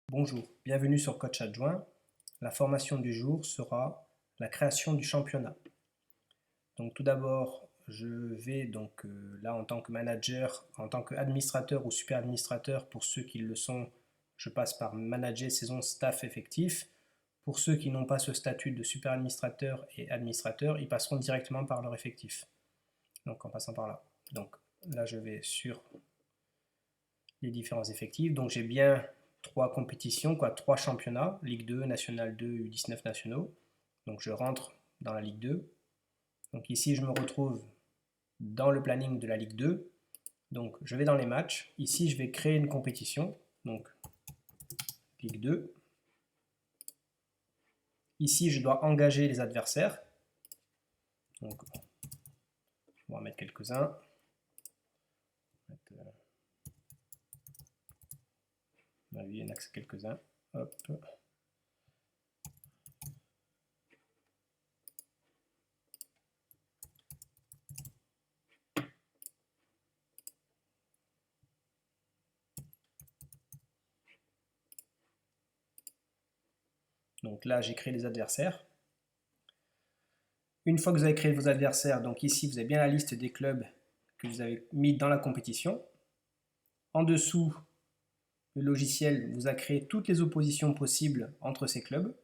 Bonjour, bienvenue sur Coach Adjoint. La formation du jour sera la création du championnat. Donc tout d'abord, je vais là en tant que manager, en tant qu'administrateur ou super administrateur, pour ceux qui le sont, je passe par manager saison staff effectif. Pour ceux qui n'ont pas ce statut de super administrateur et administrateur, ils passeront directement par leur effectif. Donc en passant par là. Donc là je vais sur les différents effectifs. Donc j'ai bien trois compétitions, trois championnats, Ligue 2, National 2, U19 nationaux. Donc je rentre dans la Ligue 2. Donc ici je me retrouve dans le planning de la Ligue 2. Donc je vais dans les matchs. Ici je vais créer une compétition. Donc Ligue 2. Ici je dois engager les adversaires. Donc on va en mettre quelques-uns. Il y en a quelques-uns. Hop. Donc là, j'ai créé les adversaires. Une fois que vous avez créé vos adversaires, donc ici, vous avez bien la liste des clubs que vous avez mis dans la compétition. En dessous, le logiciel vous a créé toutes les oppositions possibles entre ces clubs.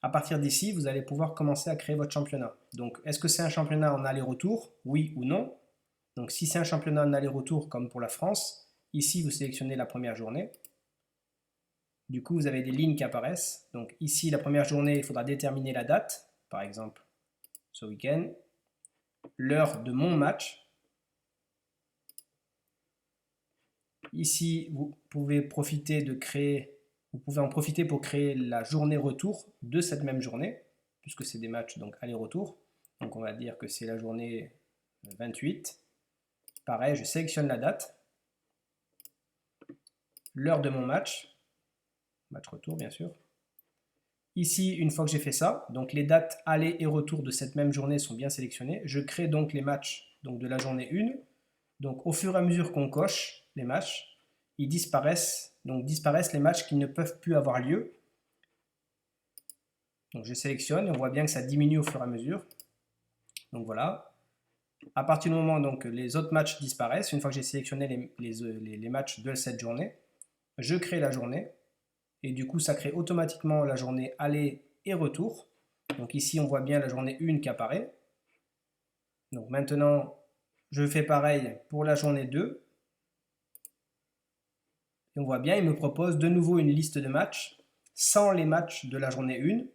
À partir d'ici, vous allez pouvoir commencer à créer votre championnat. Donc, est-ce que c'est un championnat en aller-retour? Oui ou non? Donc, si c'est un championnat en aller-retour, comme pour la France, ici, vous sélectionnez la première journée. Du coup, vous avez des lignes qui apparaissent. Donc, ici, la première journée, il faudra déterminer la date. Par exemple, ce week-end. L'heure de mon match. Ici, vous pouvez en profiter pour créer la journée retour de cette même journée, puisque c'est des matchs donc aller-retour. Donc on va dire que c'est la journée 28. Pareil, je sélectionne la date, l'heure de mon match retour bien sûr. Ici, une fois que j'ai fait ça, donc les dates aller et retour de cette même journée sont bien sélectionnées. Je crée donc les matchs donc de la journée 1. Donc au fur et à mesure qu'on coche les matchs, ils disparaissent. Donc disparaissent les matchs qui ne peuvent plus avoir lieu. Donc je sélectionne et on voit bien que ça diminue au fur et à mesure. Donc voilà. À partir du moment donc les autres matchs disparaissent, une fois que j'ai sélectionné les matchs de cette journée, je crée la journée. Et du coup, ça crée automatiquement la journée aller et retour. Donc ici, on voit bien la journée 1 qui apparaît. Donc maintenant, je fais pareil pour la journée 2. Et on voit bien, il me propose de nouveau une liste de matchs sans les matchs de la journée 1.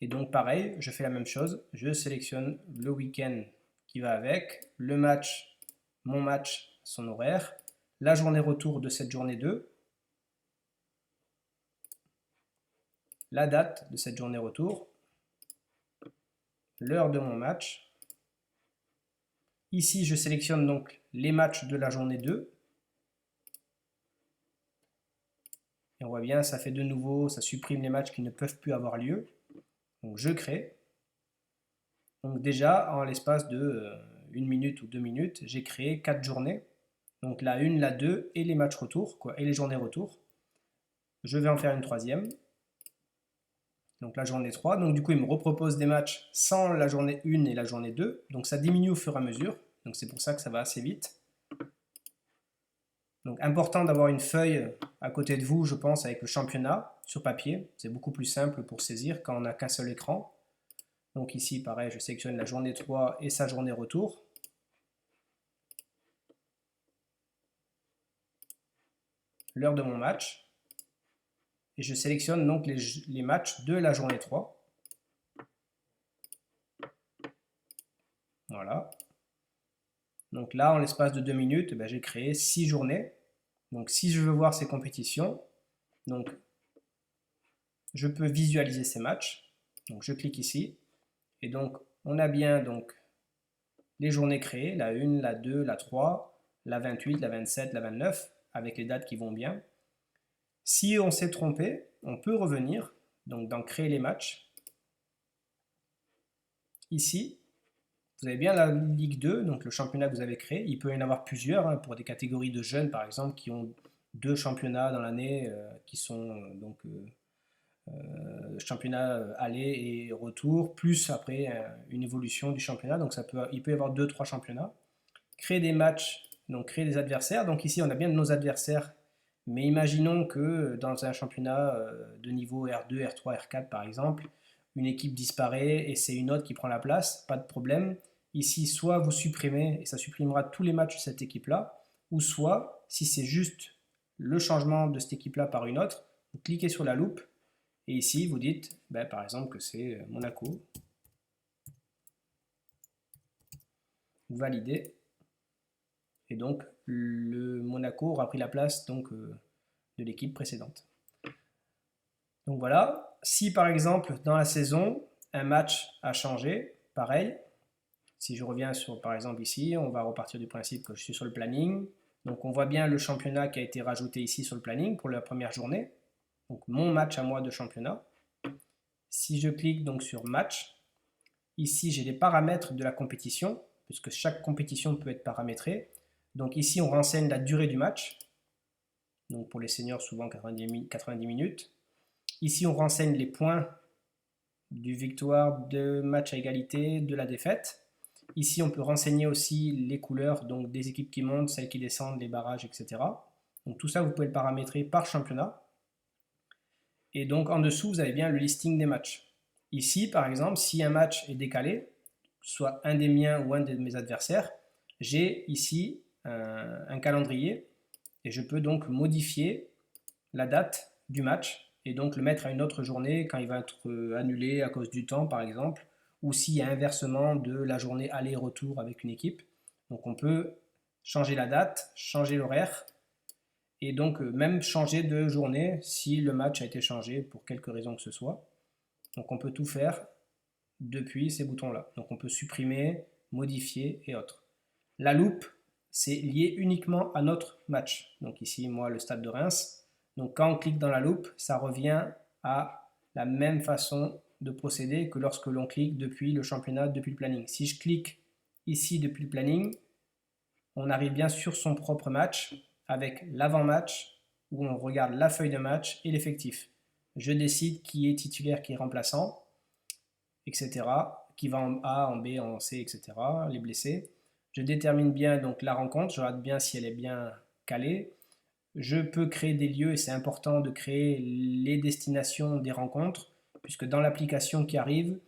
Et donc pareil, je fais la même chose. Je sélectionne le week-end qui va avec, le match, mon match, son horaire, la journée retour de cette journée 2, la date de cette journée retour, l'heure de mon match. Ici, je sélectionne donc les matchs de la journée 2. Et on voit bien, ça fait de nouveau, ça supprime les matchs qui ne peuvent plus avoir lieu. Donc je crée. Donc déjà, en l'espace de 1 minute ou 2 minutes, j'ai créé 4 journées. Donc la 1, la 2 et les matchs retour, et les journées retour. Je vais en faire une troisième. Donc la journée 3. Donc du coup, il me repropose des matchs sans la journée 1 et la journée 2. Donc ça diminue au fur et à mesure. Donc c'est pour ça que ça va assez vite. Donc important d'avoir une feuille à côté de vous, je pense, avec le championnat sur papier. C'est beaucoup plus simple pour saisir quand on n'a qu'un seul écran. Donc ici, pareil, je sélectionne la journée 3 et sa journée retour. L'heure de mon match. Et je sélectionne donc les matchs de la journée 3. Voilà. Donc là, en l'espace de 2 minutes, j'ai créé 6 journées. Donc si je veux voir ces compétitions, donc je peux visualiser ces matchs. Donc je clique ici. Et donc on a bien donc les journées créées, la 1, la 2, la 3, la 28, la 27, la 29, avec les dates qui vont bien. Si on s'est trompé, on peut revenir, donc dans créer les matchs. Ici, vous avez bien la Ligue 2, donc le championnat que vous avez créé. Il peut y en avoir plusieurs, pour des catégories de jeunes par exemple qui ont 2 championnats dans l'année qui sont championnat aller et retour, plus après une évolution du championnat. Donc il peut y avoir 2-3 championnats. Créer des matchs, donc créer des adversaires. Donc ici, on a bien nos adversaires, mais imaginons que dans un championnat de niveau R2, R3, R4 par exemple, une équipe disparaît et c'est une autre qui prend la place, pas de problème. Ici, soit vous supprimez et ça supprimera tous les matchs de cette équipe-là, ou soit, si c'est juste le changement de cette équipe-là par une autre, vous cliquez sur la loupe et ici vous dites, par exemple, que c'est Monaco. Vous validez. Et donc, le Monaco aura pris la place de l'équipe précédente. Donc voilà, si par exemple dans la saison, un match a changé, pareil, si je reviens sur par exemple ici, on va repartir du principe que je suis sur le planning. Donc on voit bien le championnat qui a été rajouté ici sur le planning pour la première journée. Donc mon match à moi de championnat. Si je clique donc sur match, ici j'ai les paramètres de la compétition, puisque chaque compétition peut être paramétrée. Donc ici on renseigne la durée du match. Donc pour les seniors souvent 90 minutes. Ici on renseigne les points du victoire, de match à égalité, de la défaite. Ici, on peut renseigner aussi les couleurs, donc des équipes qui montent, celles qui descendent, les barrages, etc. Donc tout ça, vous pouvez le paramétrer par championnat. Et donc en dessous, vous avez bien le listing des matchs. Ici, par exemple, si un match est décalé, soit un des miens ou un de mes adversaires, j'ai ici un calendrier et je peux donc modifier la date du match et donc le mettre à une autre journée quand il va être annulé à cause du temps, par exemple, ou s'il y a inversement de la journée aller-retour avec une équipe. Donc on peut changer la date, changer l'horaire, et donc même changer de journée si le match a été changé pour quelque raison que ce soit. Donc on peut tout faire depuis ces boutons-là. Donc on peut supprimer, modifier et autres. La loupe, c'est lié uniquement à notre match. Donc ici, moi, le Stade de Reims. Donc quand on clique dans la loupe, ça revient à la même façon de procéder que lorsque l'on clique depuis le championnat, depuis le planning. Si je clique ici depuis le planning, on arrive bien sur son propre match avec l'avant-match où on regarde la feuille de match et l'effectif. Je décide qui est titulaire, qui est remplaçant, etc. Qui va en A, en B, en C, etc. Les blessés. Je détermine bien donc la rencontre, je regarde bien si elle est bien calée. Je peux créer des lieux et c'est important de créer les destinations des rencontres puisque dans l'application qui arrive,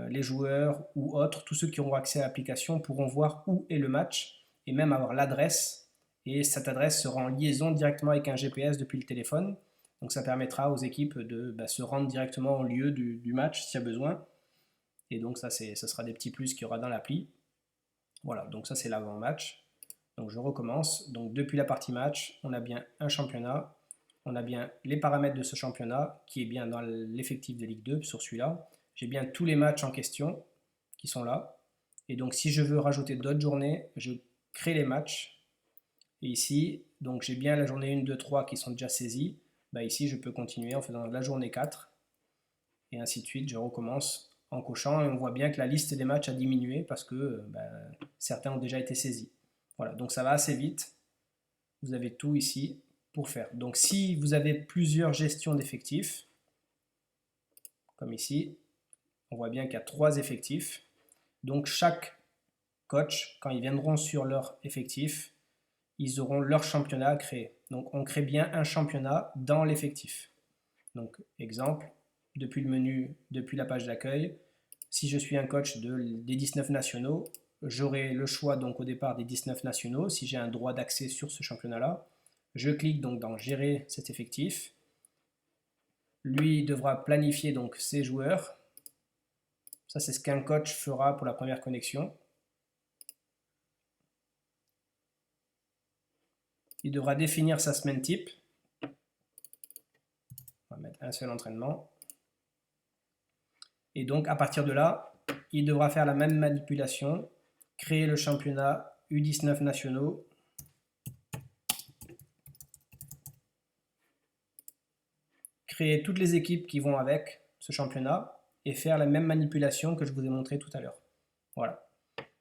les joueurs ou autres, tous ceux qui auront accès à l'application pourront voir où est le match et même avoir l'adresse. Et cette adresse sera en liaison directement avec un GPS depuis le téléphone. Donc ça permettra aux équipes de se rendre directement au lieu du match s'il y a besoin. Et donc ça sera des petits plus qu'il y aura dans l'appli. Voilà, donc ça c'est l'avant-match. Donc je recommence. Donc depuis la partie match, on a bien un championnat. On a bien les paramètres de ce championnat qui est bien dans l'effectif de Ligue 2 sur celui-là. J'ai bien tous les matchs en question qui sont là. Et donc si je veux rajouter d'autres journées, je crée les matchs. Et ici, donc j'ai bien la journée 1, 2, 3 qui sont déjà saisies. Ici, je peux continuer en faisant la journée 4. Et ainsi de suite, je recommence en cochant. Et on voit bien que la liste des matchs a diminué parce que certains ont déjà été saisis. Voilà, donc ça va assez vite. Vous avez tout ici pour faire. Donc si vous avez plusieurs gestions d'effectifs, comme ici, on voit bien qu'il y a 3 effectifs. Donc chaque coach, quand ils viendront sur leur effectif, ils auront leur championnat à créer. Donc on crée bien un championnat dans l'effectif. Donc exemple, depuis le menu, depuis la page d'accueil, si je suis un coach des 19 nationaux, j'aurai le choix donc au départ des 19 nationaux si j'ai un droit d'accès sur ce championnat-là. Je clique donc dans gérer cet effectif. Lui devra planifier donc ses joueurs. Ça c'est ce qu'un coach fera pour la première connexion. Il devra définir sa semaine type. On va mettre un seul entraînement. Et donc à partir de là, il devra faire la même manipulation, créer le championnat U19 nationaux, créer toutes les équipes qui vont avec ce championnat et faire la même manipulation que je vous ai montré tout à l'heure. Voilà.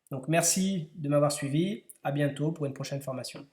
Donc merci de m'avoir suivi, à bientôt pour une prochaine formation.